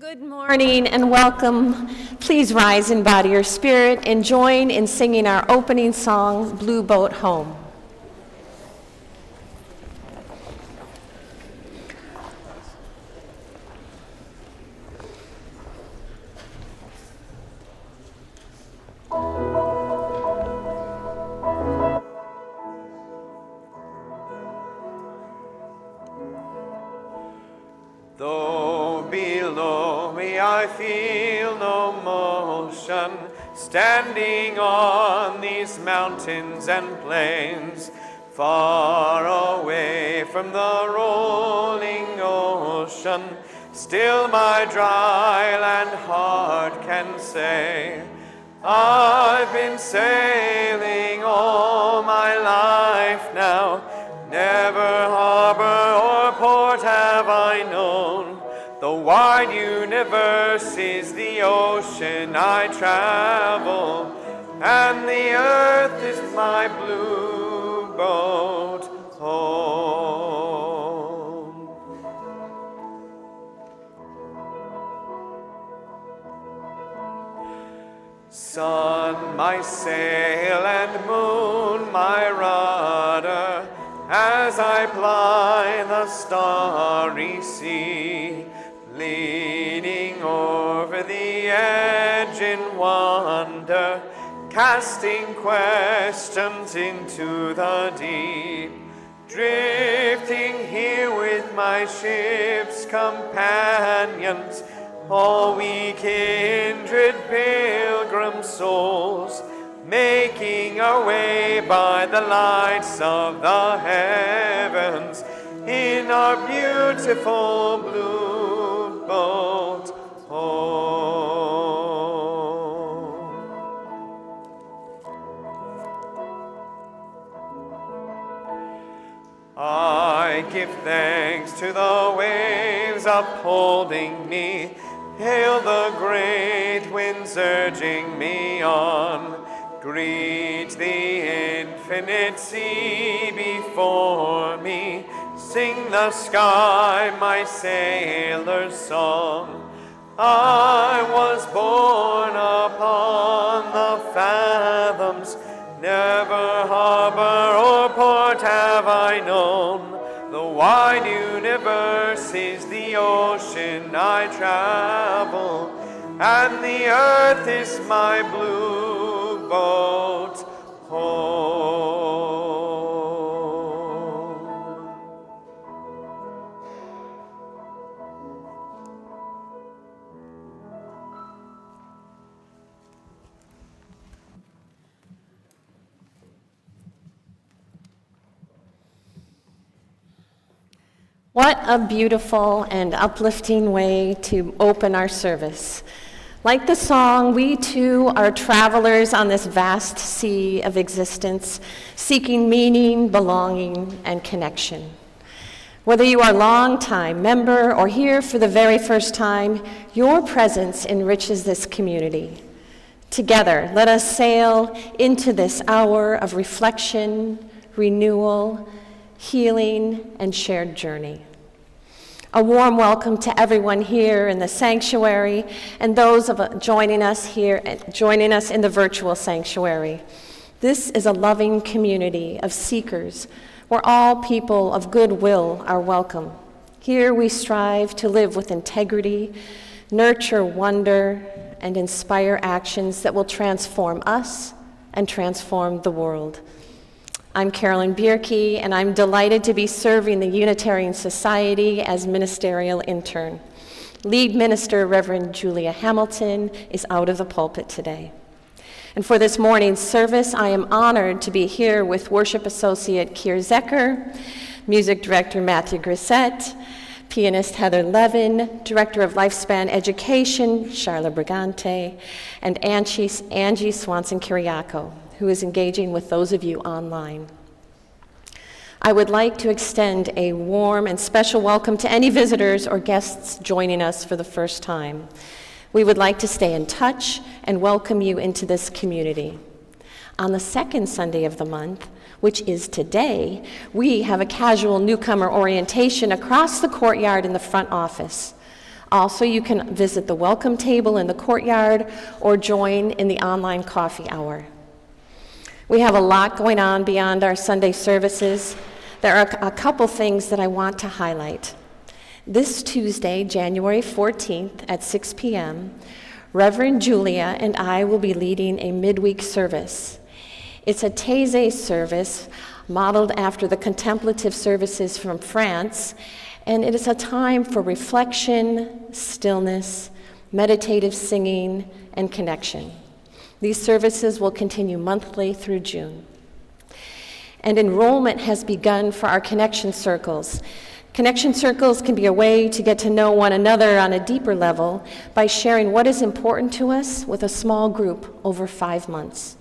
Good morning and welcome. Please rise in body or spirit and join in singing our opening song, Blue Boat Home. Though below me I feel no motion, standing on these mountains and plains, far away from the rolling ocean, still my dry land heart can say, I've been sailing all my life now, never harbor or port have I known. The wide universe is the ocean I travel, and the earth is my blue boat home. Sun, my sail, and moon, my rudder, as I ply the starry sea, leaning over the edge in wonder, casting questions into the deep, drifting here with my ship's companions, all we kindred pilgrim souls, making our way by the lights of the heavens in our beautiful blue boat home. I give thanks to the waves upholding me, hail the great winds urging me on, greet the infinite sea before me, sing the sky my sailor's song. I was born upon the fathoms, never harbor or port have I known. The wide universe is the ocean I travel, and the earth is my blue boat home. What a beautiful and uplifting way to open our service. Like the song, we too are travelers on this vast sea of existence, seeking meaning, belonging, and connection. Whether you are a long-time member or here for the very first time, your presence enriches this community. Together, let us sail into this hour of reflection, renewal, healing, and shared journey. A warm welcome to everyone here in the sanctuary and those joining us in the virtual sanctuary. This is a loving community of seekers where all people of goodwill are welcome. Here we strive to live with integrity, nurture wonder, and inspire actions that will transform us and transform the world. I'm Carolyn Bierke, and I'm delighted to be serving the Unitarian Society as ministerial intern. Lead minister, Reverend Julia Hamilton, is out of the pulpit today. And for this morning's service, I am honored to be here with worship associate Kier Zecker, music director Matthew Grissett, pianist Heather Levin, director of Lifespan Education, Charla Brigante, and Angie Swanson-Kiriakou, who is engaging with those of you online. I would like to extend a warm and special welcome to any visitors or guests joining us for the first time. We would like to stay in touch and welcome you into this community. On the second Sunday of the month, which is today, we have a casual newcomer orientation across the courtyard in the front office. Also, you can visit the welcome table in the courtyard or join in the online coffee hour. We have a lot going on beyond our Sunday services. There are a couple things that I want to highlight. This Tuesday, January 14th at 6 p.m., Reverend Julia and I will be leading a midweek service. It's a Taizé service modeled after the contemplative services from France, and it is a time for reflection, stillness, meditative singing, and connection. These services will continue monthly through June. And enrollment has begun for our connection circles. Connection circles can be a way to get to know one another on a deeper level by sharing what is important to us with a small group over 5 months.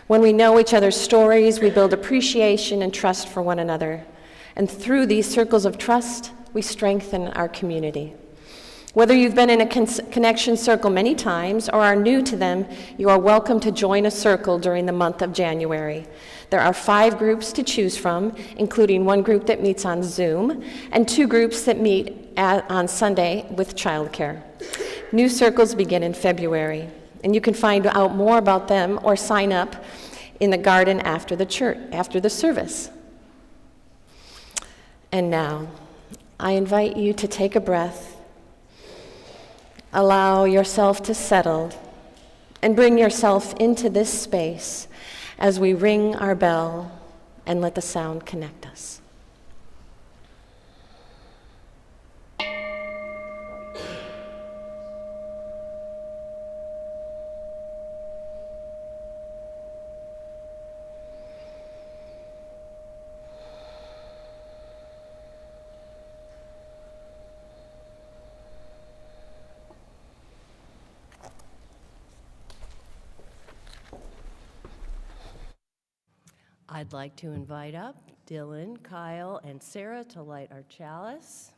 When we know each other's stories, we build appreciation and trust for one another. And through these circles of trust, we strengthen our community. Whether you've been in a connection circle many times or are new to them, you are welcome to join a circle during the month of January. There are 5 groups to choose from, including one group that meets on Zoom and 2 groups that meet on Sunday with childcare. New circles begin in February, and you can find out more about them or sign up in the garden after the service. And now, I invite you to take a breath. Allow yourself to settle and bring yourself into this space as we ring our bell and let the sound connect us. I'd like to invite up Dylan, Kyle, and Sarah to light our chalice.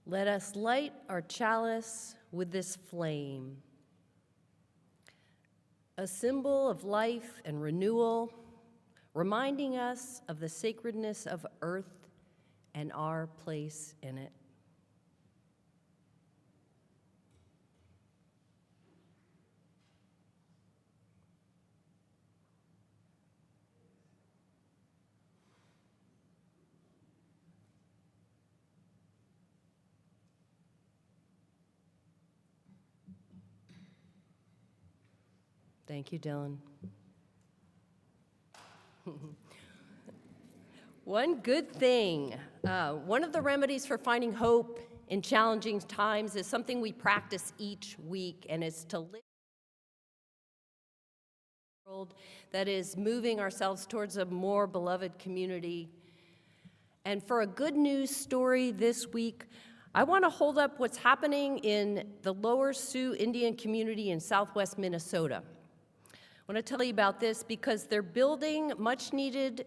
Let us light our chalice with this flame, a symbol of life and renewal, reminding us of the sacredness of earth and our place in it. Thank you, Dylan. One good thing, one of the remedies for finding hope in challenging times is something we practice each week, and it's to live in a world that is moving ourselves towards a more beloved community. And for a good news story this week, I want to hold up what's happening in the Lower Sioux Indian community in southwest Minnesota. I want to tell you about this because they're building much-needed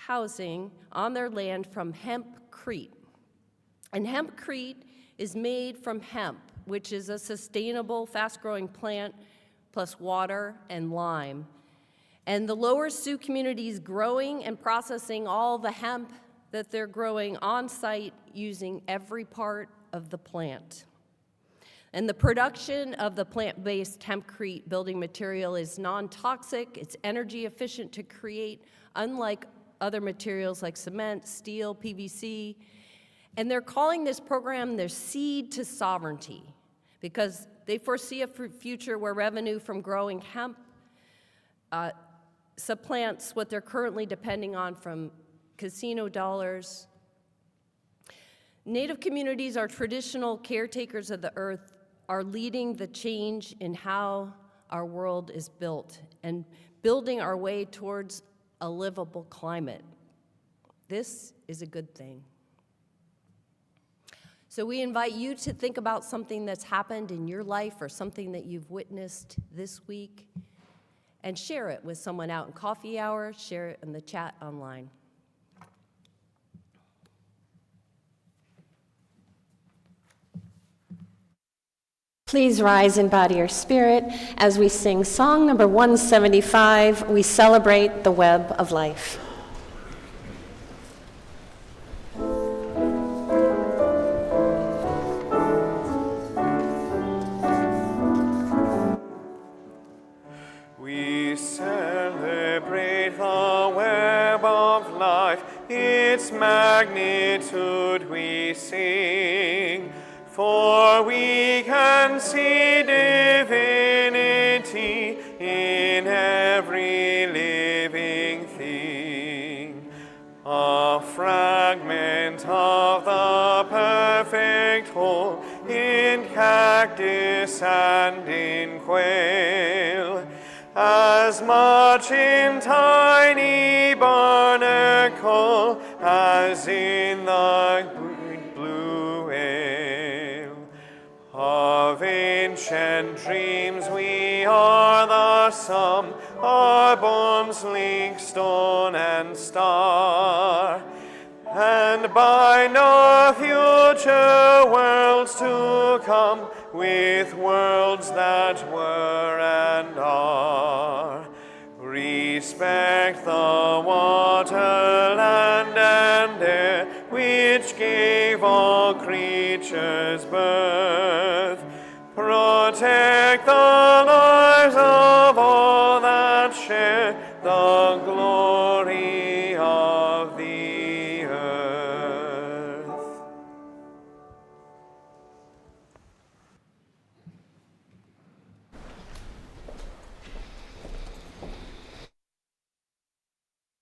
housing on their land from hempcrete. And hempcrete is made from hemp, which is a sustainable, fast-growing plant, plus water and lime. And the Lower Sioux community is growing and processing all the hemp that they're growing on-site using every part of the plant. And the production of the plant-based hempcrete building material is non-toxic, it's energy efficient to create, unlike other materials like cement, steel, PVC. And they're calling this program their Seed to Sovereignty because they foresee a future where revenue from growing hemp supplants what they're currently depending on from casino dollars. Native communities are traditional caretakers of the earth, are leading the change in how our world is built and building our way towards a livable climate. This is a good thing. So we invite you to think about something that's happened in your life or something that you've witnessed this week and share it with someone out in coffee hour, share it in the chat online. Please rise in body or spirit as we sing song number 175, We Celebrate the Web of Life. We celebrate the web of life, its magnitude we sing, for we can see divinity in every living thing. A fragment of the perfect whole in cactus and in quail, as much in tiny barnacle as in the blue whale. Of ancient dreams we are the sum, our bones link stone and star, and by no future worlds to come, with worlds that were and are. Respect the water, land, and air, which gave all creatures birth. Protect the lives of all that share the glory of the earth.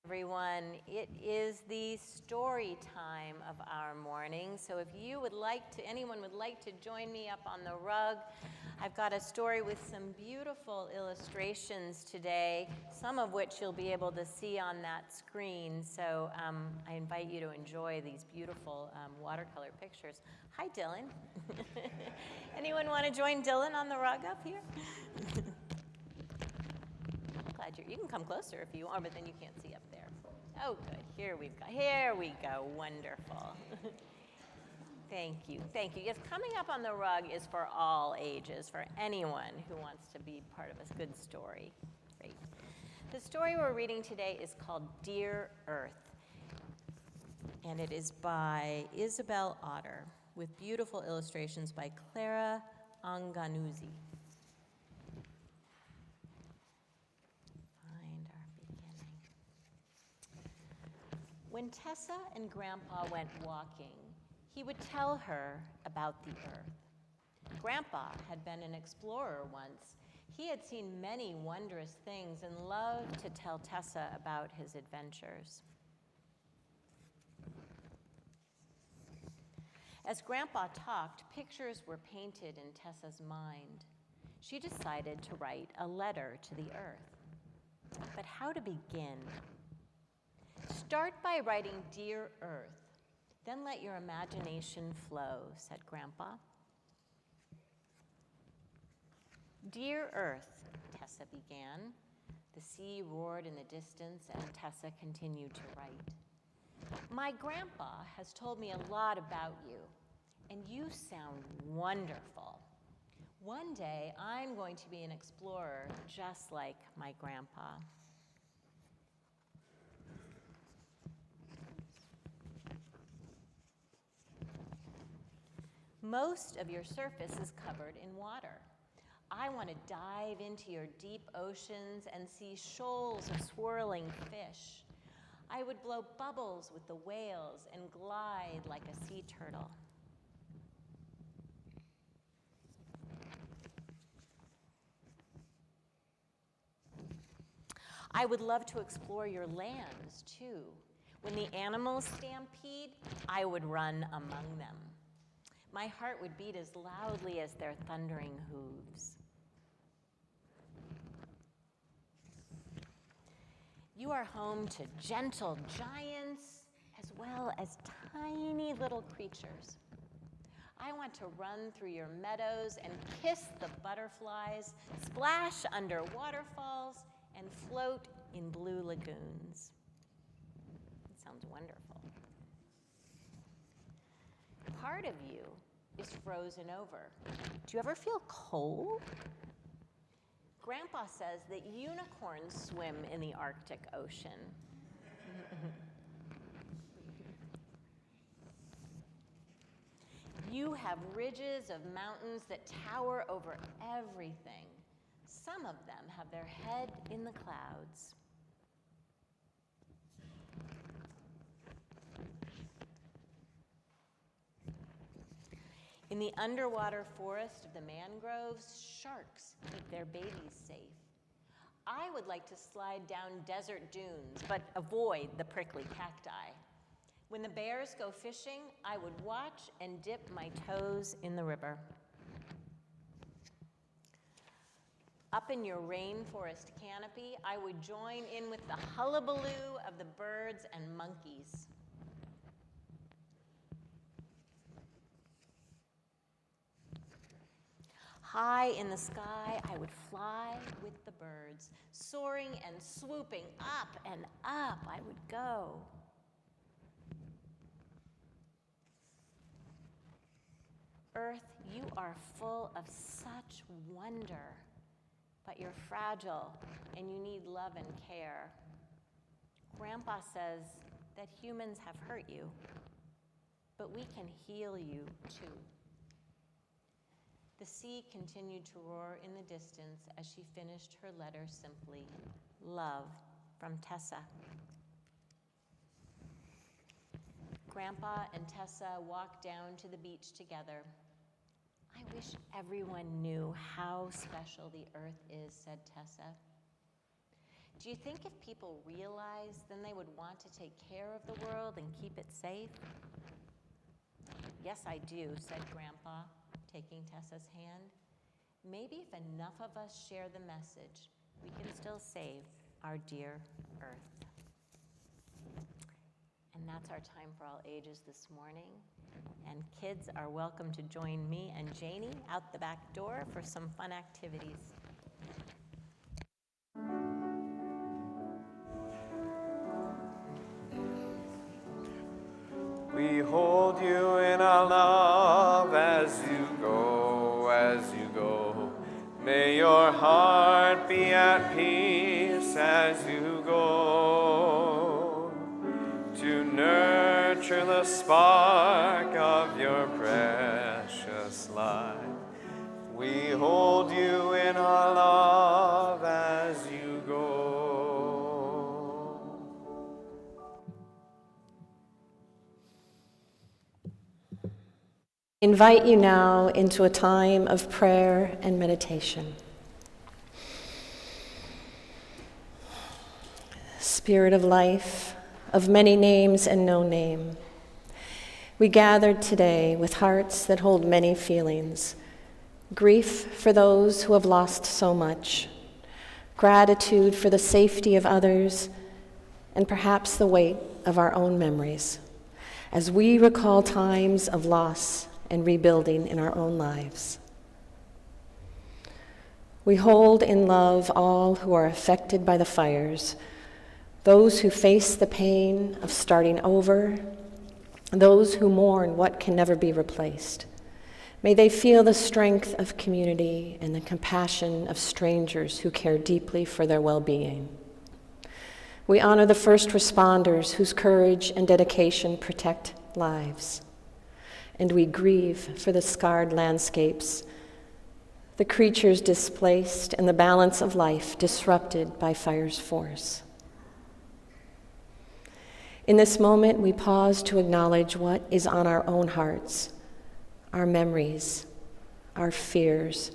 Everyone, it is the story time of our morning. So if anyone would like to join me up on the rug, I've got a story with some beautiful illustrations today, some of which you'll be able to see on that screen. So I invite you to enjoy these beautiful watercolor pictures. Hi, Dylan. Anyone want to join Dylan on the rug up here? Glad you can come closer if you want, but then you can't see up there. Oh, good. Here we go. Wonderful. Thank you. Yes, coming up on the rug is for all ages, for anyone who wants to be part of a good story. Great. The story we're reading today is called Dear Earth, and it is by Isabel Otter, with beautiful illustrations by Clara Anganuzzi. When Tessa and Grandpa went walking, he would tell her about the earth. Grandpa had been an explorer once. He had seen many wondrous things and loved to tell Tessa about his adventures. As Grandpa talked, pictures were painted in Tessa's mind. She decided to write a letter to the earth. But how to begin? Start by writing Dear Earth, then let your imagination flow, said Grandpa. Dear Earth, Tessa began. The sea roared in the distance, and Tessa continued to write. My grandpa has told me a lot about you, and you sound wonderful. One day, I'm going to be an explorer just like my grandpa. Most of your surface is covered in water. I want to dive into your deep oceans and see shoals of swirling fish. I would blow bubbles with the whales and glide like a sea turtle. I would love to explore your lands, too. When the animals stampede, I would run among them. My heart would beat as loudly as their thundering hooves. You are home to gentle giants as well as tiny little creatures. I want to run through your meadows and kiss the butterflies, splash under waterfalls, and float in blue lagoons. It sounds wonderful. Part of you is frozen over. Do you ever feel cold? Grandpa says that unicorns swim in the Arctic Ocean. You have ridges of mountains that tower over everything. Some of them have their head in the clouds. In the underwater forest of the mangroves, sharks keep their babies safe. I would like to slide down desert dunes, but avoid the prickly cacti. When the bears go fishing, I would watch and dip my toes in the river. Up in your rainforest canopy, I would join in with the hullabaloo of the birds and monkeys. High in the sky, I would fly with the birds. Soaring and swooping up and up, I would go. Earth, you are full of such wonder, but you're fragile and you need love and care. Grandpa says that humans have hurt you, but we can heal you too. The sea continued to roar in the distance as she finished her letter simply, love from Tessa. Grandpa and Tessa walked down to the beach together. I wish everyone knew how special the earth is, said Tessa. Do you think if people realized, then they would want to take care of the world and keep it safe? Yes, I do, said Grandpa, taking Tessa's hand. Maybe if enough of us share the message, we can still save our dear earth. And that's our time for all ages this morning. And kids are welcome to join me and Janie out the back door for some fun activities. We hold you in our love as you go, as you go. May your heart be at peace as you go. To nurture the spark of your precious life. We hold you in our love as you go. Invite you now into a time of prayer and meditation. Spirit of life, of many names and no name, we gathered today with hearts that hold many feelings. Grief for those who have lost so much, gratitude for the safety of others, and perhaps the weight of our own memories, as we recall times of loss and rebuilding in our own lives. We hold in love all who are affected by the fires, those who face the pain of starting over, those who mourn what can never be replaced. May they feel the strength of community and the compassion of strangers who care deeply for their well-being. We honor the first responders whose courage and dedication protect lives. And we grieve for the scarred landscapes, the creatures displaced, and the balance of life disrupted by fire's force. In this moment, we pause to acknowledge what is on our own hearts, our memories, our fears,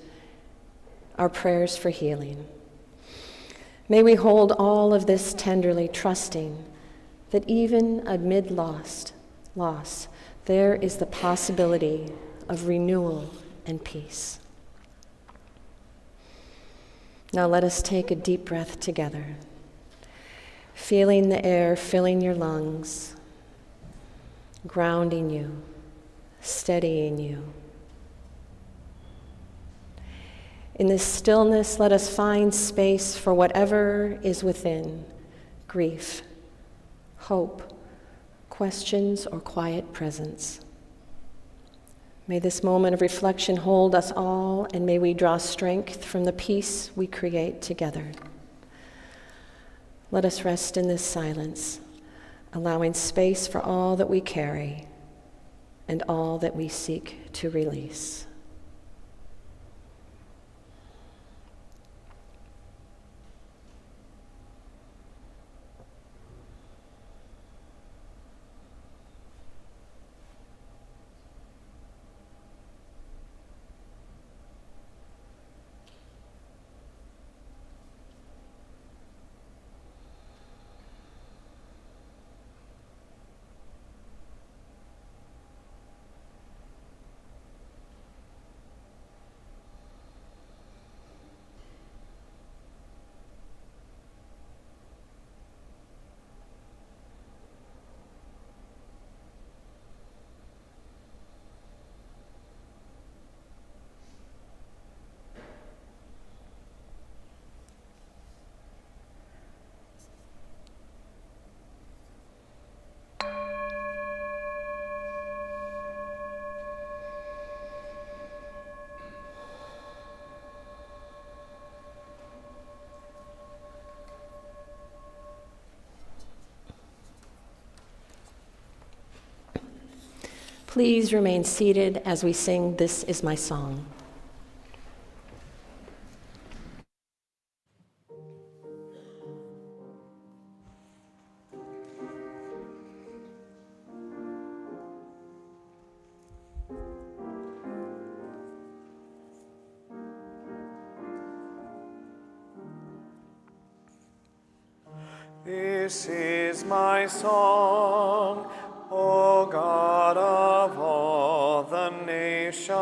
our prayers for healing. May we hold all of this tenderly, trusting that even amid loss, there is the possibility of renewal and peace. Now let us take a deep breath together, feeling the air filling your lungs, grounding you, steadying you. In this stillness, let us find space for whatever is within: grief, hope, questions, or quiet presence. May this moment of reflection hold us all, and may we draw strength from the peace we create together. Let us rest in this silence, allowing space for all that we carry and all that we seek to release. Please remain seated as we sing This Is My Song. This is my song, O God of all the nations,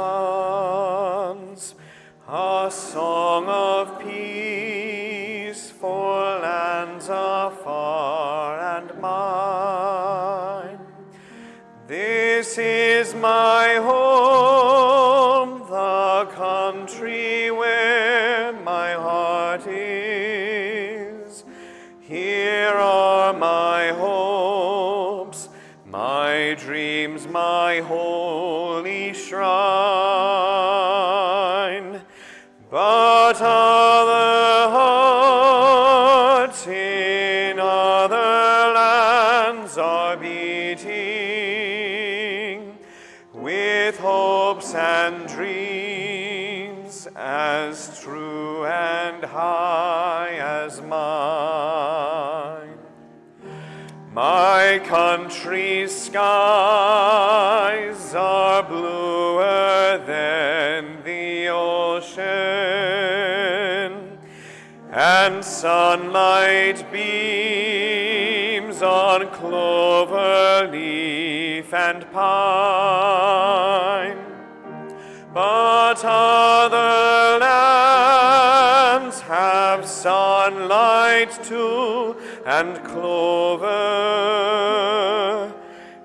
a song of peace for lands afar and mine. This is my home, the country where my heart is. Here are my hopes, my dreams, my holy shrine. But other hearts in other lands are beating with hopes and dreams as true and high as mine. My country's skies are bluer than the ocean, and sunlight beams on clover leaf and pine. But other lands have sunlight too, and clover,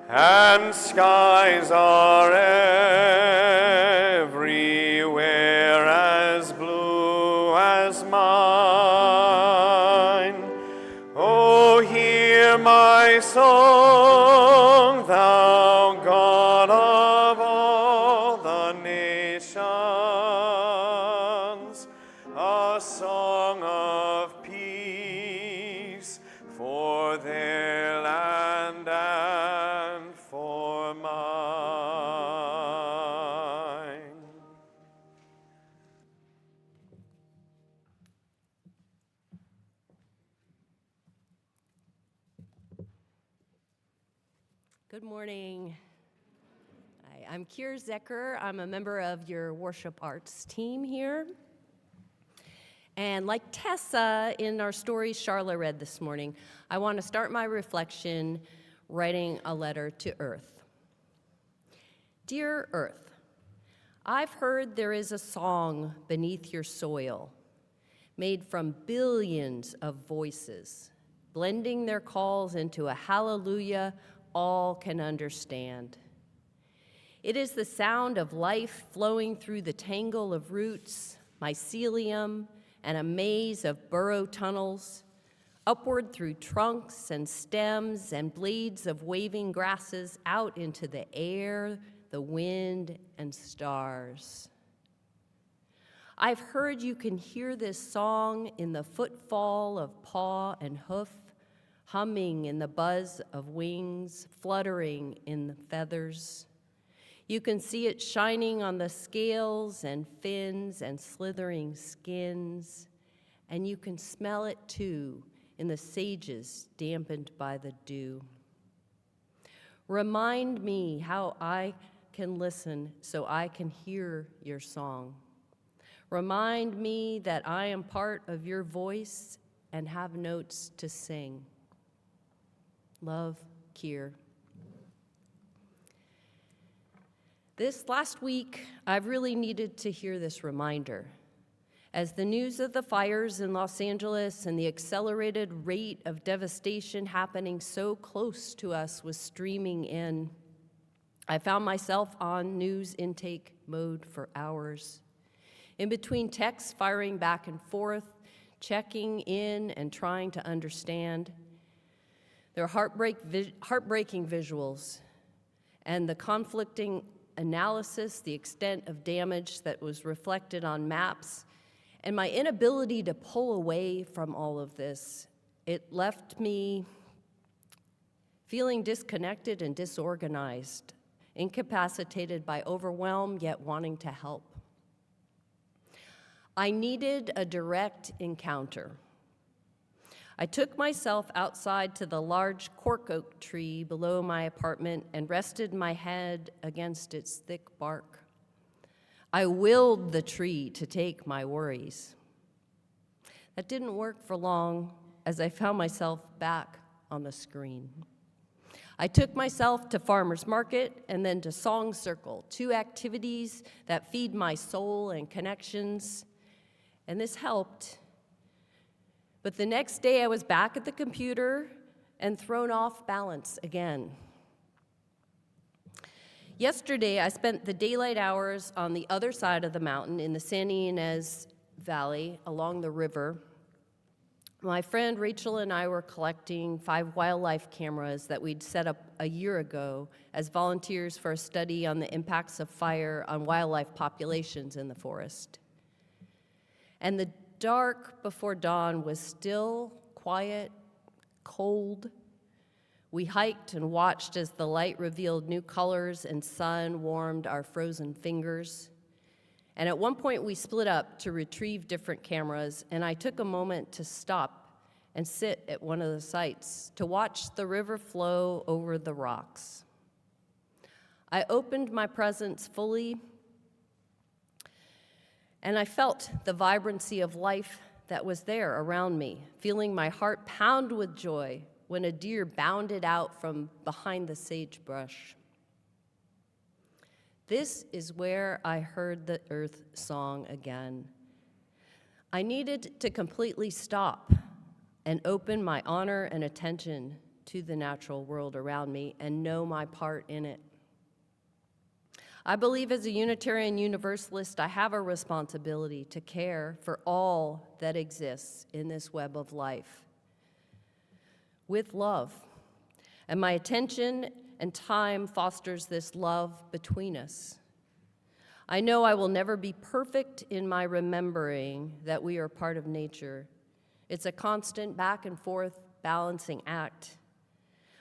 and skies are everywhere as blue as mine. Oh, hear my song, thou God of all the nations, a song of peace for their land and for mine. Good morning. Hi, I'm Kier Zecker. I'm a member of your worship arts team here. And like Tessa in our stories Charla read this morning, I want to start my reflection writing a letter to Earth. Dear Earth, I've heard there is a song beneath your soil, made from billions of voices, blending their calls into a hallelujah all can understand. It is the sound of life flowing through the tangle of roots, mycelium, and a maze of burrow tunnels, upward through trunks and stems and blades of waving grasses out into the air, the wind, and stars. I've heard you can hear this song in the footfall of paw and hoof, humming in the buzz of wings, fluttering in the feathers. You can see it shining on the scales and fins and slithering skins, and you can smell it too in the sages dampened by the dew. Remind me how I can listen so I can hear your song. Remind me that I am part of your voice and have notes to sing. Love, Kier. This last week, I've really needed to hear this reminder. As the news of the fires in Los Angeles and the accelerated rate of devastation happening so close to us was streaming in, I found myself on news intake mode for hours. In between texts firing back and forth, checking in and trying to understand. There are heartbreaking visuals and the conflicting analysis, the extent of damage that was reflected on maps, and my inability to pull away from all of this. It left me feeling disconnected and disorganized, incapacitated by overwhelm, yet wanting to help. I needed a direct encounter. I took myself outside to the large cork oak tree below my apartment and rested my head against its thick bark. I willed the tree to take my worries. That didn't work for long as I found myself back on the screen. I took myself to farmer's market and then to song circle, 2 activities that feed my soul and connections, and this helped. But the next day I was back at the computer and thrown off balance again. Yesterday I spent the daylight hours on the other side of the mountain in the San Ynez Valley along the river. My friend Rachel and I were collecting 5 wildlife cameras that we'd set up a year ago as volunteers for a study on the impacts of fire on wildlife populations in the forest. And the dark before dawn was still, quiet, cold. We hiked and watched as the light revealed new colors and sun warmed our frozen fingers. And at one point we split up to retrieve different cameras, and I took a moment to stop and sit at one of the sites to watch the river flow over the rocks. I opened my presence fully, and I felt the vibrancy of life that was there around me, feeling my heart pound with joy when a deer bounded out from behind the sagebrush. This is where I heard the earth song again. I needed to completely stop and open my honor and attention to the natural world around me and know my part in it. I believe as a Unitarian Universalist, I have a responsibility to care for all that exists in this web of life with love. And my attention and time fosters this love between us. I know I will never be perfect in my remembering that we are part of nature. It's a constant back and forth balancing act.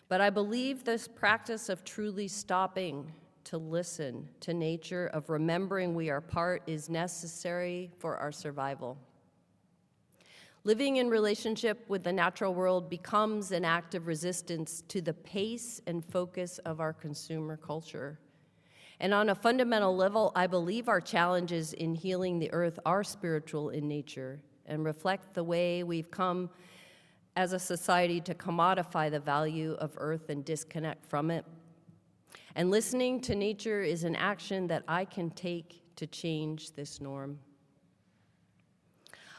But I believe this practice of truly stopping to listen to nature, of remembering we are part, is necessary for our survival. Living in relationship with the natural world becomes an act of resistance to the pace and focus of our consumer culture. And on a fundamental level, I believe our challenges in healing the earth are spiritual in nature and reflect the way we've come as a society to commodify the value of earth and disconnect from it. And listening to nature is an action that I can take to change this norm.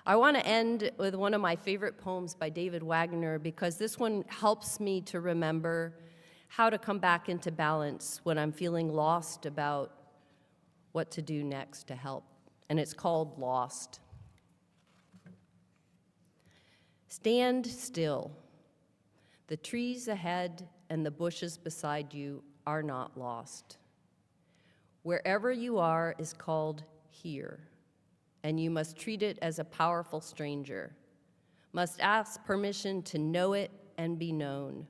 I want to end with one of my favorite poems by David Wagner, because this one helps me to remember how to come back into balance when I'm feeling lost about what to do next to help. And it's called Lost. Stand still. The trees ahead and the bushes beside you are not lost. Wherever you are is called here, and you must treat it as a powerful stranger, must ask permission to know it and be known.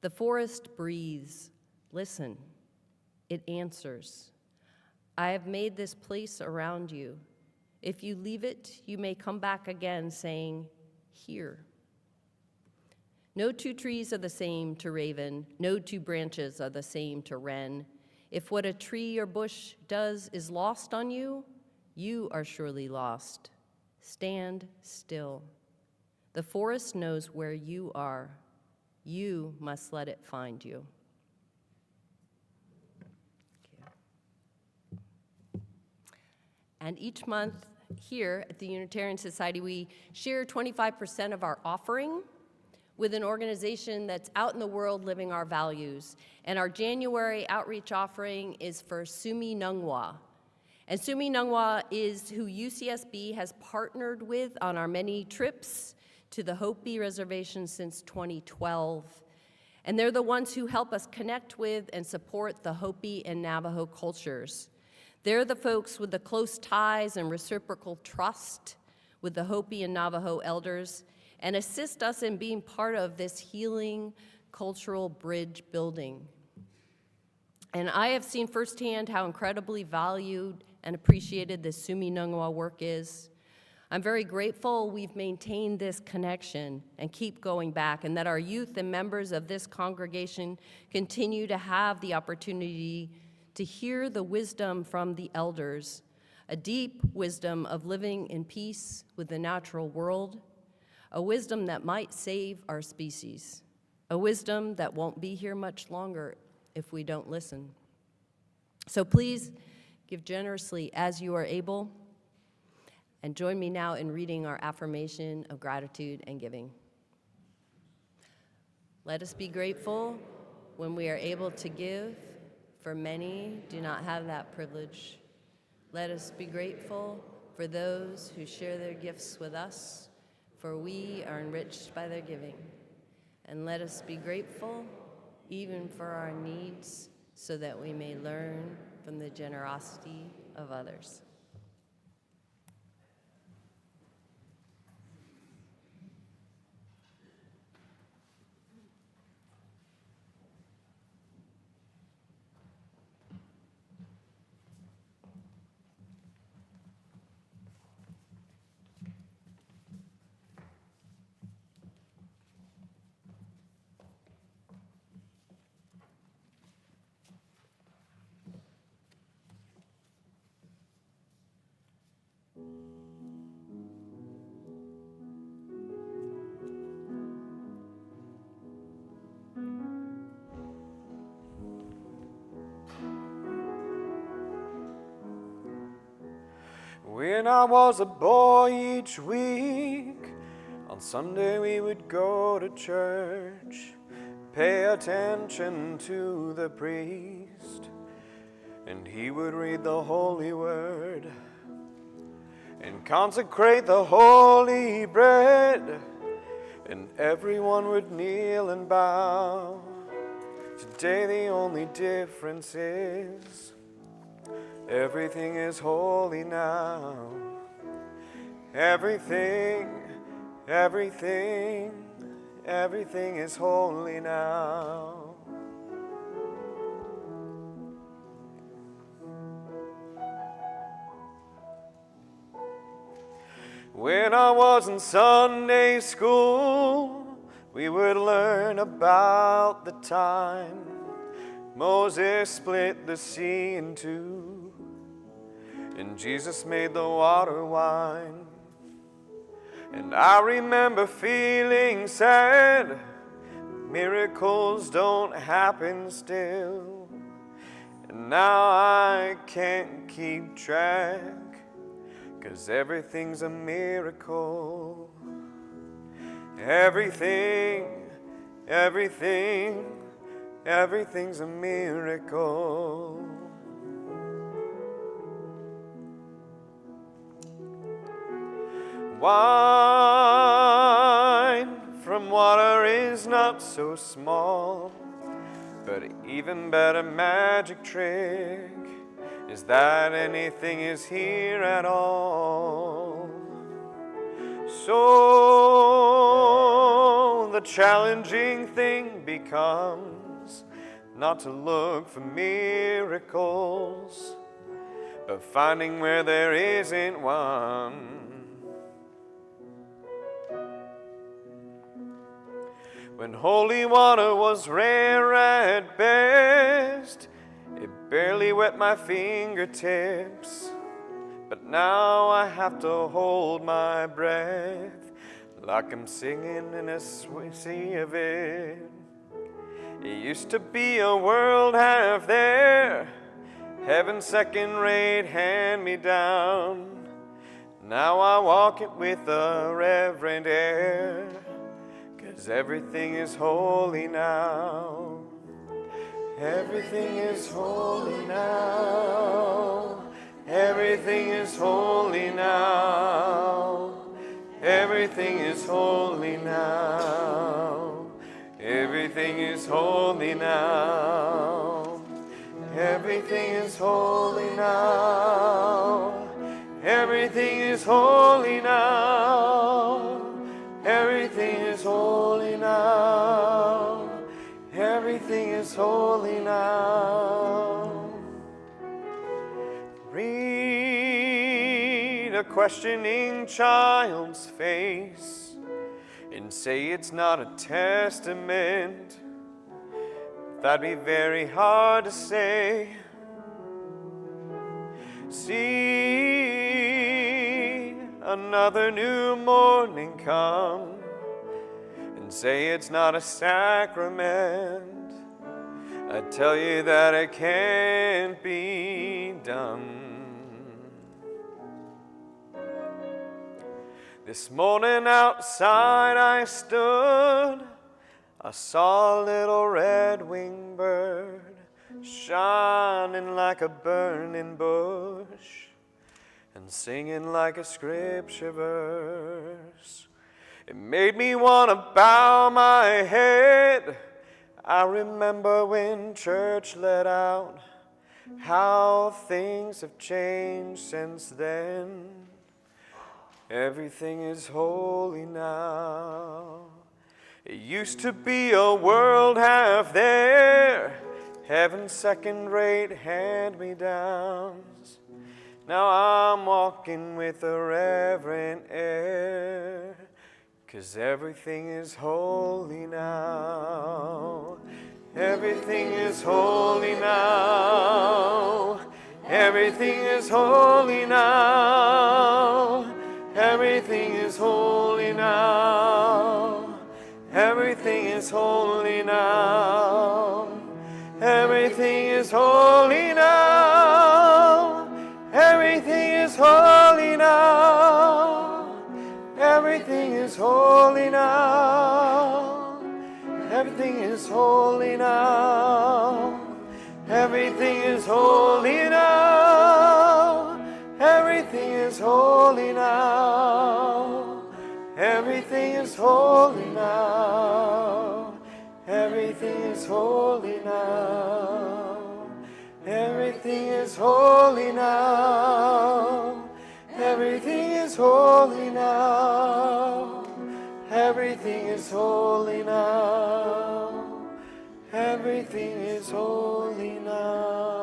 The forest breathes. Listen. It answers. I have made this place around you. If you leave it, you may come back again saying, here. No two trees are the same to raven. No two branches are the same to wren. If what a tree or bush does is lost on you, you are surely lost. Stand still. The forest knows where you are. You must let it find you. And each month here at the Unitarian Society, we share 25% of our offering with an organization that's out in the world living our values. And our January outreach offering is for Sumi Nungwa. And Sumi Nungwa is who UCSB has partnered with on our many trips to the Hopi Reservation since 2012. And they're the ones who help us connect with and support the Hopi and Navajo cultures. They're the folks with the close ties and reciprocal trust with the Hopi and Navajo elders and assist us in being part of this healing cultural bridge building. And I have seen firsthand how incredibly valued and appreciated this Sumi Nungwa work is. I'm very grateful we've maintained this connection and keep going back, and that our youth and members of this congregation continue to have the opportunity to hear the wisdom from the elders, a deep wisdom of living in peace with the natural world, a wisdom that might save our species, a wisdom that won't be here much longer if we don't listen. So please give generously as you are able, and join me now in reading our affirmation of gratitude and giving. Let us be grateful when we are able to give, for many do not have that privilege. Let us be grateful for those who share their gifts with us, for we are enriched by their giving. And let us be grateful even for our needs, so that we may learn from the generosity of others. When I was a boy each week, on Sunday we would go to church, pay attention to the priest, and he would read the holy word and consecrate the holy bread, and everyone would kneel and bow. Today the only difference is everything is holy now. Everything is holy now. When I was in Sunday school, we would learn about the time Moses split the sea in two, and Jesus made the water wine. And I remember feeling sad, miracles don't happen still. And now I can't keep track, 'cause everything's a miracle. Everything's a miracle. Wine from water is not so small, but even better magic trick is that anything is here at all. So the challenging thing becomes not to look for miracles, but finding where there isn't one. When holy water was rare at best, it barely wet my fingertips. But now I have to hold my breath like I'm singing in a sea of it. It used to be a world half there, heaven's second-rate hand-me-down. Now I walk it with a reverent air, 'cause everything is holy now. Everything is holy now. Everything is holy now. Everything is holy now. Everything is holy now. Everything is holy now. Everything is holy now. Everything is holy now. Everything is holy now. Read a questioning child's face and say it's not a testament. That'd be very hard to say. See another new morning come and say it's not a sacrament. I tell you that it can't be done. This morning outside I stood, I saw a little red-winged bird shining like a burning bush and singing like a scripture verse. It made me want to bow my head. I remember when church let out, how things have changed since then. Everything is holy now. It used to be a world half there, heaven's second-rate hand-me-downs. Now I'm walking with a reverent air, 'cause everything is holy now. Everything is holy now. Everything is holy now. Everything is holy now. Everything is holy now. Everything is holy now. Everything is holy now. Everything is holy now. Everything is holy now. Everything is holy now. Everything is holy now. Everything is holy now. Everything is holy now. Everything is holy now. Everything is holy now. Everything is holy now. Everything is holy now.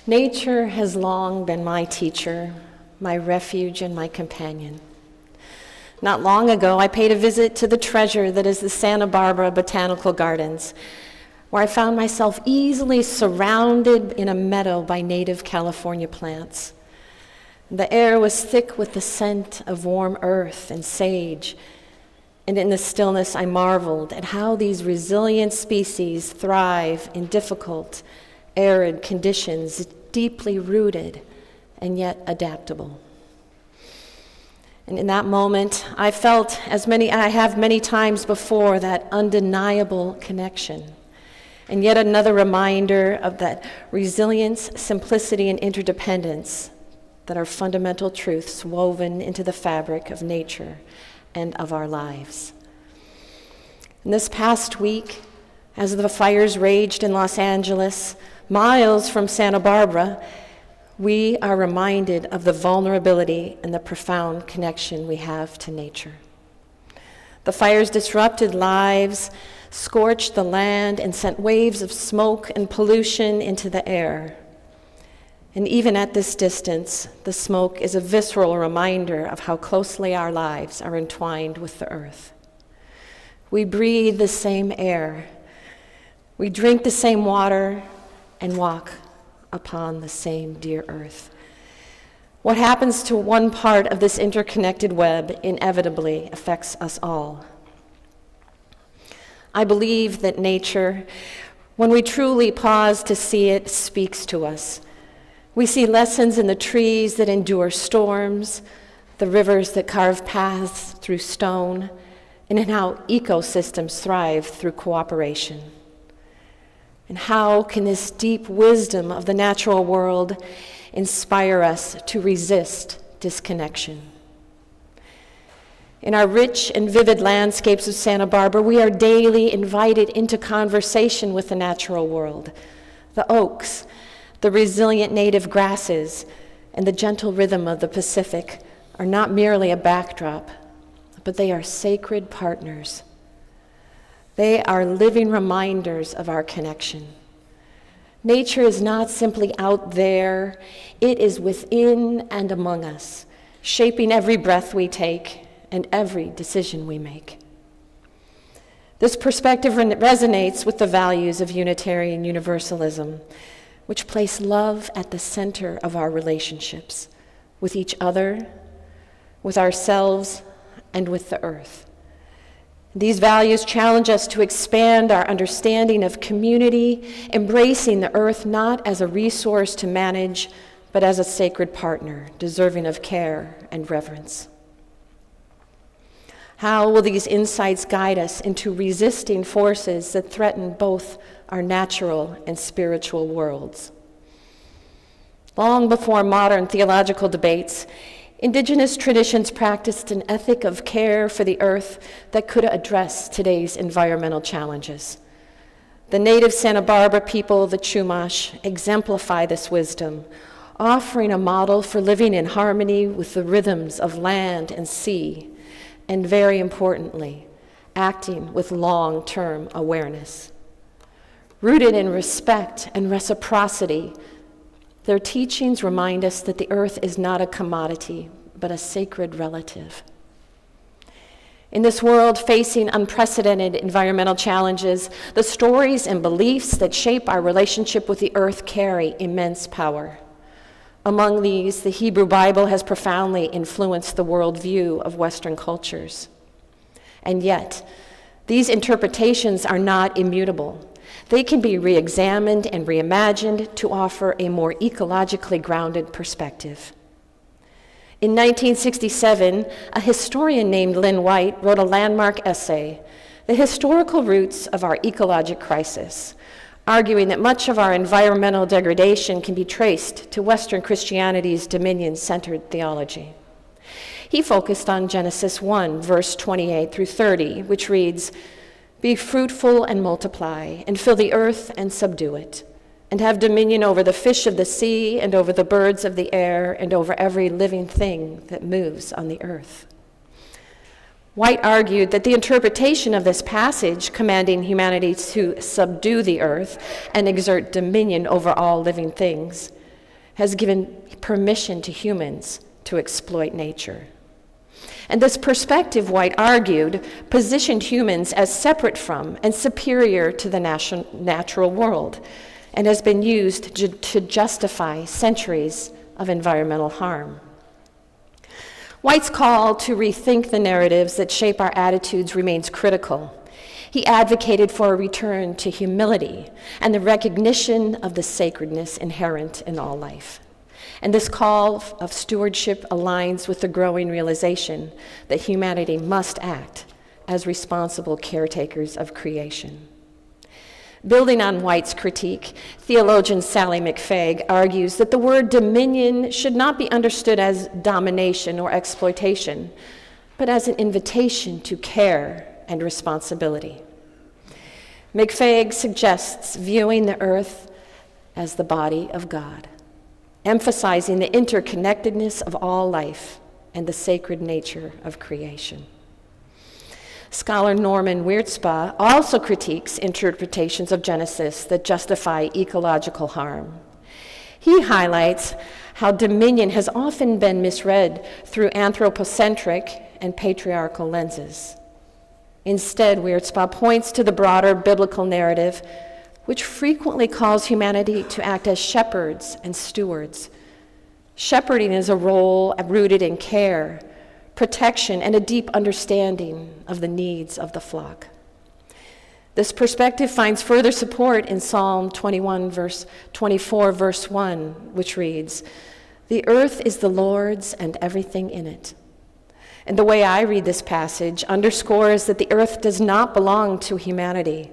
Nature has long been my teacher, my refuge and my companion. Not long ago, I paid a visit to the treasure that is the Santa Barbara Botanical Gardens, where I found myself easily surrounded in a meadow by native California plants. The air was thick with the scent of warm earth and sage. And in the stillness, I marveled at how these resilient species thrive in difficult, arid conditions, deeply rooted and yet adaptable. And in that moment, I felt, I have many times before, that undeniable connection. And yet another reminder of that resilience, simplicity, and interdependence that are fundamental truths woven into the fabric of nature and of our lives. And this past week, as the fires raged in Los Angeles, miles from Santa Barbara, we are reminded of the vulnerability and the profound connection we have to nature. The fires disrupted lives, scorched the land, and sent waves of smoke and pollution into the air. And even at this distance, the smoke is a visceral reminder of how closely our lives are entwined with the earth. We breathe the same air, we drink the same water, and walk upon the same dear earth. What happens to one part of this interconnected web inevitably affects us all. I believe that nature, when we truly pause to see it, speaks to us. We see lessons in the trees that endure storms, the rivers that carve paths through stone, and in how ecosystems thrive through cooperation. And how can this deep wisdom of the natural world inspire us to resist disconnection? In our rich and vivid landscapes of Santa Barbara, we are daily invited into conversation with the natural world. The oaks, the resilient native grasses, and the gentle rhythm of the Pacific are not merely a backdrop, but they are sacred partners. They are living reminders of our connection. Nature is not simply out there, it is within and among us, shaping every breath we take and every decision we make. This perspective resonates with the values of Unitarian Universalism, which place love at the center of our relationships with each other, with ourselves, and with the earth. These values challenge us to expand our understanding of community, embracing the earth not as a resource to manage, but as a sacred partner, deserving of care and reverence. How will these insights guide us into resisting forces that threaten both our natural and spiritual worlds? Long before modern theological debates, Indigenous traditions practiced an ethic of care for the earth that could address today's environmental challenges. The native Santa Barbara people, the Chumash, exemplify this wisdom, offering a model for living in harmony with the rhythms of land and sea, and very importantly, acting with long-term awareness. Rooted in respect and reciprocity, their teachings remind us that the earth is not a commodity, but a sacred relative. In this world facing unprecedented environmental challenges, the stories and beliefs that shape our relationship with the earth carry immense power. Among these, the Hebrew Bible has profoundly influenced the worldview of Western cultures. And yet, these interpretations are not immutable. They can be re-examined and reimagined to offer a more ecologically grounded perspective. In 1967, a historian named Lynn White wrote a landmark essay, The Historical Roots of Our Ecologic Crisis, arguing that much of our environmental degradation can be traced to Western Christianity's dominion-centered theology. He focused on Genesis 1, verse 28 through 30, which reads, "Be fruitful and multiply, and fill the earth and subdue it, and have dominion over the fish of the sea, and over the birds of the air, and over every living thing that moves on the earth." White argued that the interpretation of this passage, commanding humanity to subdue the earth and exert dominion over all living things, has given permission to humans to exploit nature. And this perspective, White argued, positioned humans as separate from and superior to the natural world, and has been used to justify centuries of environmental harm. White's call to rethink the narratives that shape our attitudes remains critical. He advocated for a return to humility and the recognition of the sacredness inherent in all life. And this call of stewardship aligns with the growing realization that humanity must act as responsible caretakers of creation. Building on White's critique, theologian Sally McFaig argues that the word dominion should not be understood as domination or exploitation, but as an invitation to care and responsibility. McFaig suggests viewing the earth as the body of God, emphasizing the interconnectedness of all life and the sacred nature of creation. Scholar Norman Wiertzbach also critiques interpretations of Genesis that justify ecological harm. He highlights how dominion has often been misread through anthropocentric and patriarchal lenses. Instead, Wiertzbach points to the broader biblical narrative, which frequently calls humanity to act as shepherds and stewards. Shepherding is a role rooted in care, protection, and a deep understanding of the needs of the flock. This perspective finds further support in Psalm 24, verse 1, which reads, "The earth is the Lord's and everything in it." And the way I read this passage underscores that the earth does not belong to humanity.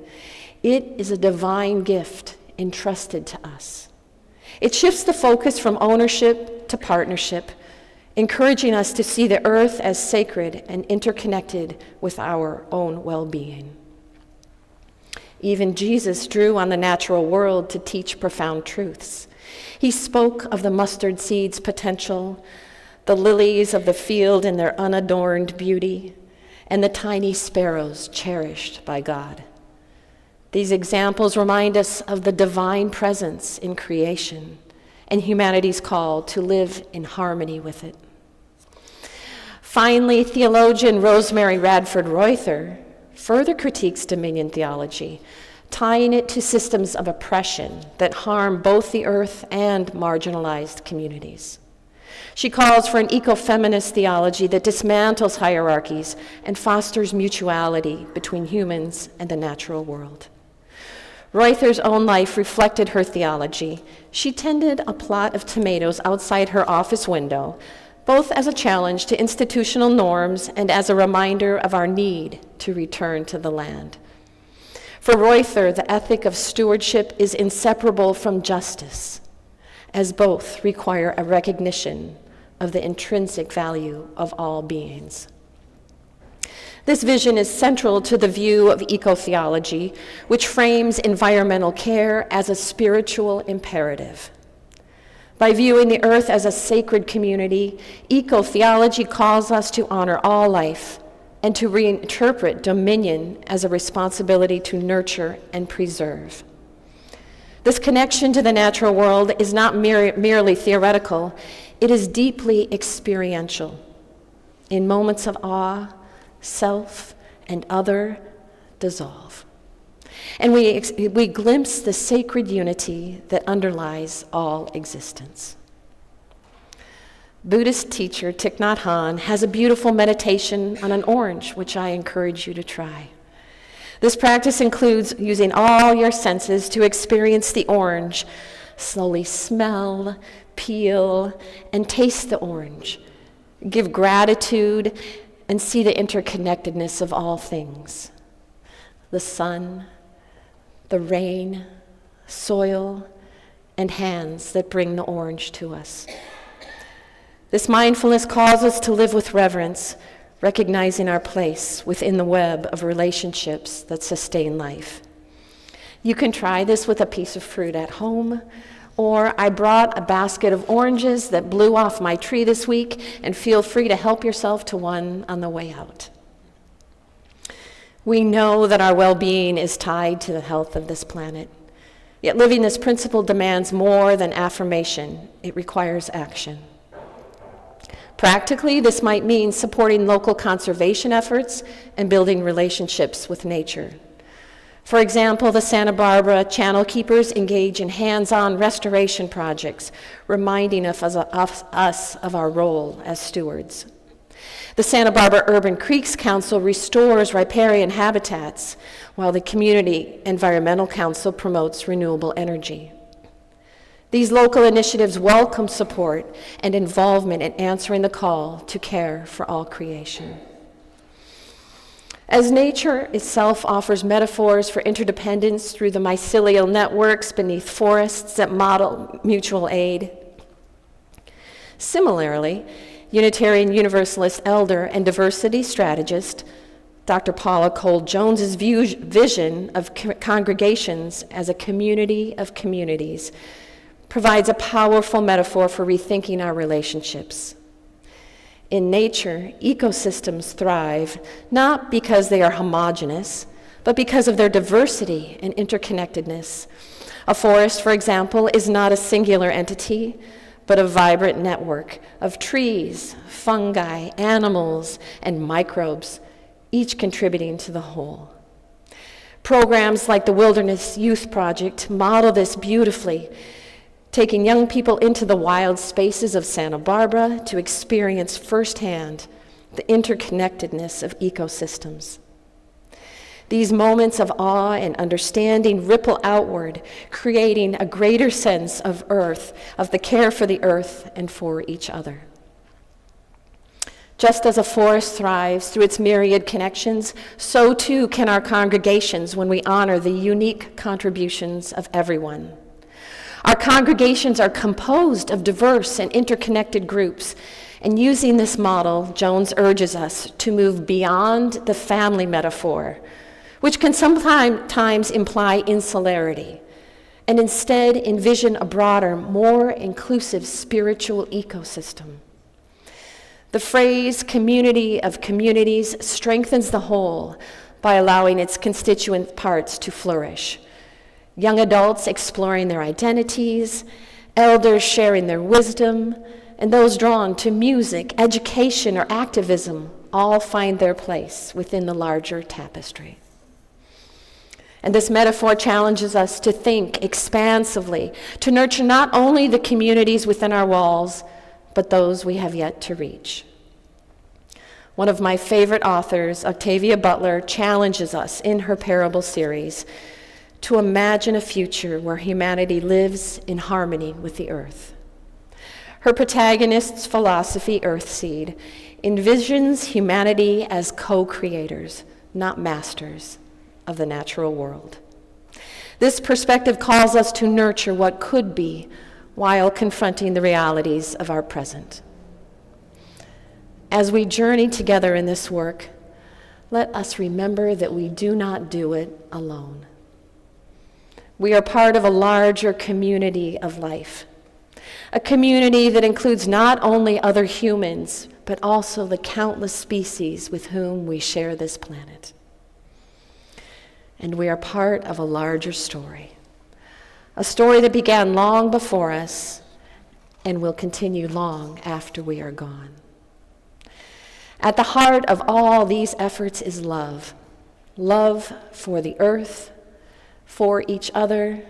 It is a divine gift entrusted to us. It shifts the focus from ownership to partnership, encouraging us to see the earth as sacred and interconnected with our own well-being. Even Jesus drew on the natural world to teach profound truths. He spoke of the mustard seed's potential, the lilies of the field in their unadorned beauty, and the tiny sparrows cherished by God. These examples remind us of the divine presence in creation and humanity's call to live in harmony with it. Finally, theologian Rosemary Radford Reuther further critiques dominion theology, tying it to systems of oppression that harm both the earth and marginalized communities. She calls for an ecofeminist theology that dismantles hierarchies and fosters mutuality between humans and the natural world. Reuther's own life reflected her theology. She tended a plot of tomatoes outside her office window, both as a challenge to institutional norms and as a reminder of our need to return to the land. For Reuther, the ethic of stewardship is inseparable from justice, as both require a recognition of the intrinsic value of all beings. This vision is central to the view of eco-theology, which frames environmental care as a spiritual imperative. By viewing the earth as a sacred community, eco-theology calls us to honor all life and to reinterpret dominion as a responsibility to nurture and preserve. This connection to the natural world is not merely theoretical, it is deeply experiential. In moments of awe, self and other dissolve. And we glimpse the sacred unity that underlies all existence. Buddhist teacher Thich Nhat Hanh has a beautiful meditation on an orange, which I encourage you to try. This practice includes using all your senses to experience the orange. Slowly smell, peel, and taste the orange. Give gratitude and see the interconnectedness of all things. The sun, the rain, soil, and hands that bring the orange to us. This mindfulness calls us to live with reverence, recognizing our place within the web of relationships that sustain life. You can try this with a piece of fruit at home, or I brought a basket of oranges that blew off my tree this week, and feel free to help yourself to one on the way out. We know that our well-being is tied to the health of this planet. Yet living this principle demands more than affirmation. It requires action. Practically, this might mean supporting local conservation efforts and building relationships with nature. For example, the Santa Barbara Channel Keepers engage in hands-on restoration projects, reminding us of our role as stewards. The Santa Barbara Urban Creeks Council restores riparian habitats, while the Community Environmental Council promotes renewable energy. These local initiatives welcome support and involvement in answering the call to care for all creation. As nature itself offers metaphors for interdependence through the mycelial networks beneath forests that model mutual aid, similarly, Unitarian Universalist elder and diversity strategist Dr. Paula Cole-Jones's vision of congregations as a community of communities provides a powerful metaphor for rethinking our relationships. In nature, ecosystems thrive not because they are homogeneous, but because of their diversity and interconnectedness. A forest, for example, is not a singular entity, but a vibrant network of trees, fungi, animals, and microbes, each contributing to the whole. Programs like the Wilderness Youth Project model this beautifully, taking young people into the wild spaces of Santa Barbara to experience firsthand the interconnectedness of ecosystems. These moments of awe and understanding ripple outward, creating a greater sense of earth, of the care for the earth and for each other. Just as a forest thrives through its myriad connections, so too can our congregations when we honor the unique contributions of everyone. Our congregations are composed of diverse and interconnected groups, and using this model, Jones urges us to move beyond the family metaphor, which can sometimes imply insularity, and instead envision a broader, more inclusive spiritual ecosystem. The phrase community of communities strengthens the whole by allowing its constituent parts to flourish. Young adults exploring their identities, elders sharing their wisdom, and those drawn to music, education, or activism all find their place within the larger tapestry. And this metaphor challenges us to think expansively, to nurture not only the communities within our walls, but those we have yet to reach. One of my favorite authors, Octavia Butler, challenges us in her parable series to imagine a future where humanity lives in harmony with the earth. Her protagonist's philosophy, Earthseed, envisions humanity as co-creators, not masters, of the natural world. This perspective calls us to nurture what could be while confronting the realities of our present. As we journey together in this work, let us remember that we do not do it alone. We are part of a larger community of life, a community that includes not only other humans, but also the countless species with whom we share this planet. And we are part of a larger story, a story that began long before us and will continue long after we are gone. At the heart of all these efforts is love, love for the earth, for each other,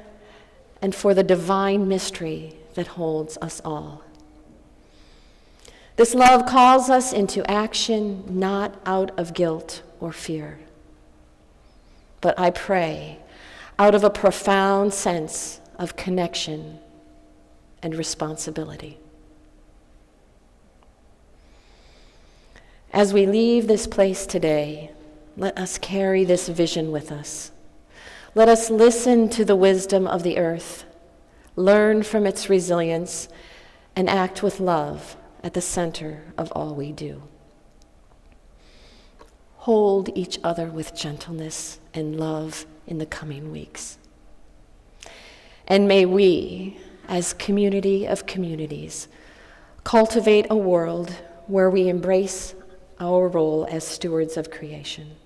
and for the divine mystery that holds us all. This love calls us into action, not out of guilt or fear, but I pray out of a profound sense of connection and responsibility. As we leave this place today, let us carry this vision with us. Let us listen to the wisdom of the earth, learn from its resilience, and act with love at the center of all we do. Hold each other with gentleness and love in the coming weeks. And may we, as community of communities, cultivate a world where we embrace our role as stewards of creation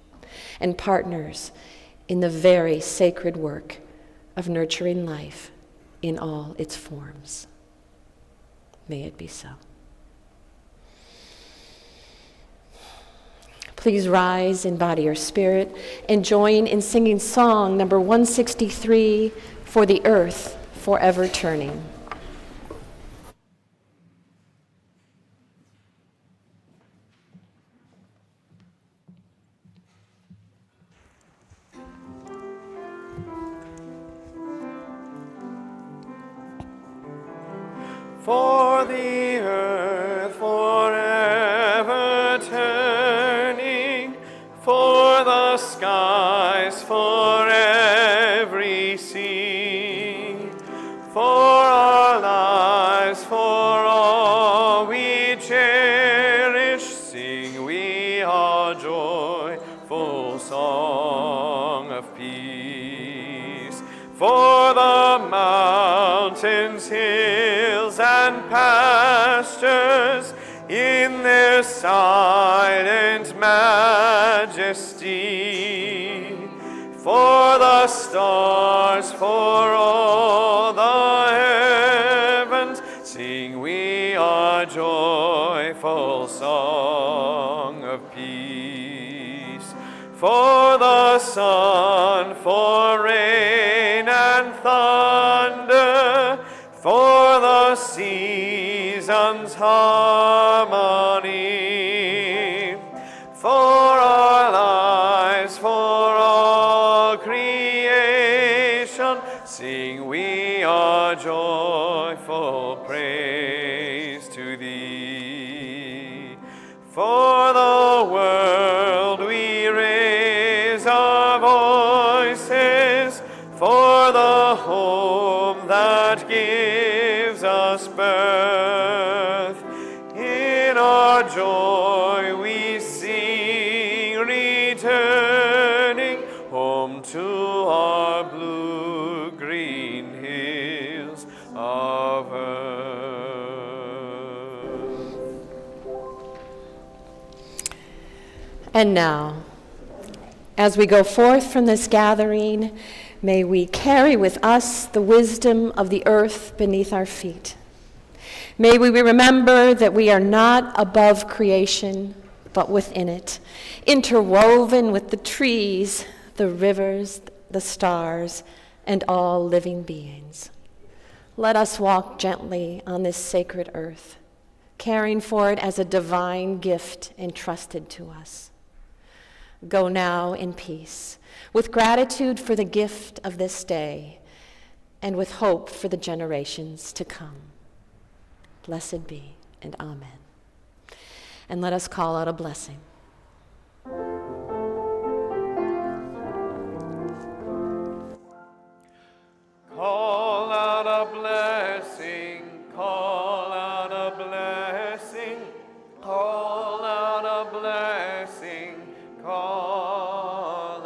and partners in the very sacred work of nurturing life in all its forms. May it be so. Please rise in body or spirit and join in singing song number 163, For the Earth Forever Turning. for the earth forever turning, for the skies, for every sea, for our lives, for all we cherish, sing we a joyful song of peace. For the mountains, hills, and pastures in their silent majesty, for the stars, for all the heavens, sing we a joyful song of peace. For the sun, for rain and thunder, for the seasons' harmony, for our lives, for all creation, sing we a joyful praise to thee. For the world we raise our voices, for the home that gives us birth. In our joy we sing, returning home to our blue-green hills of earth. And now, as we go forth from this gathering, may we carry with us the wisdom of the earth beneath our feet. May we remember that we are not above creation, but within it, interwoven with the trees, the rivers, the stars, and all living beings. Let us walk gently on this sacred earth, caring for it as a divine gift entrusted to us. Go now in peace, with gratitude for the gift of this day, and with hope for the generations to come. Blessed be, and amen. And let us call out a blessing. Call out a blessing, call out a blessing, call out a blessing, call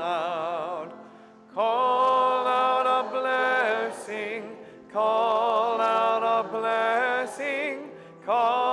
out a blessing, call out a blessing, call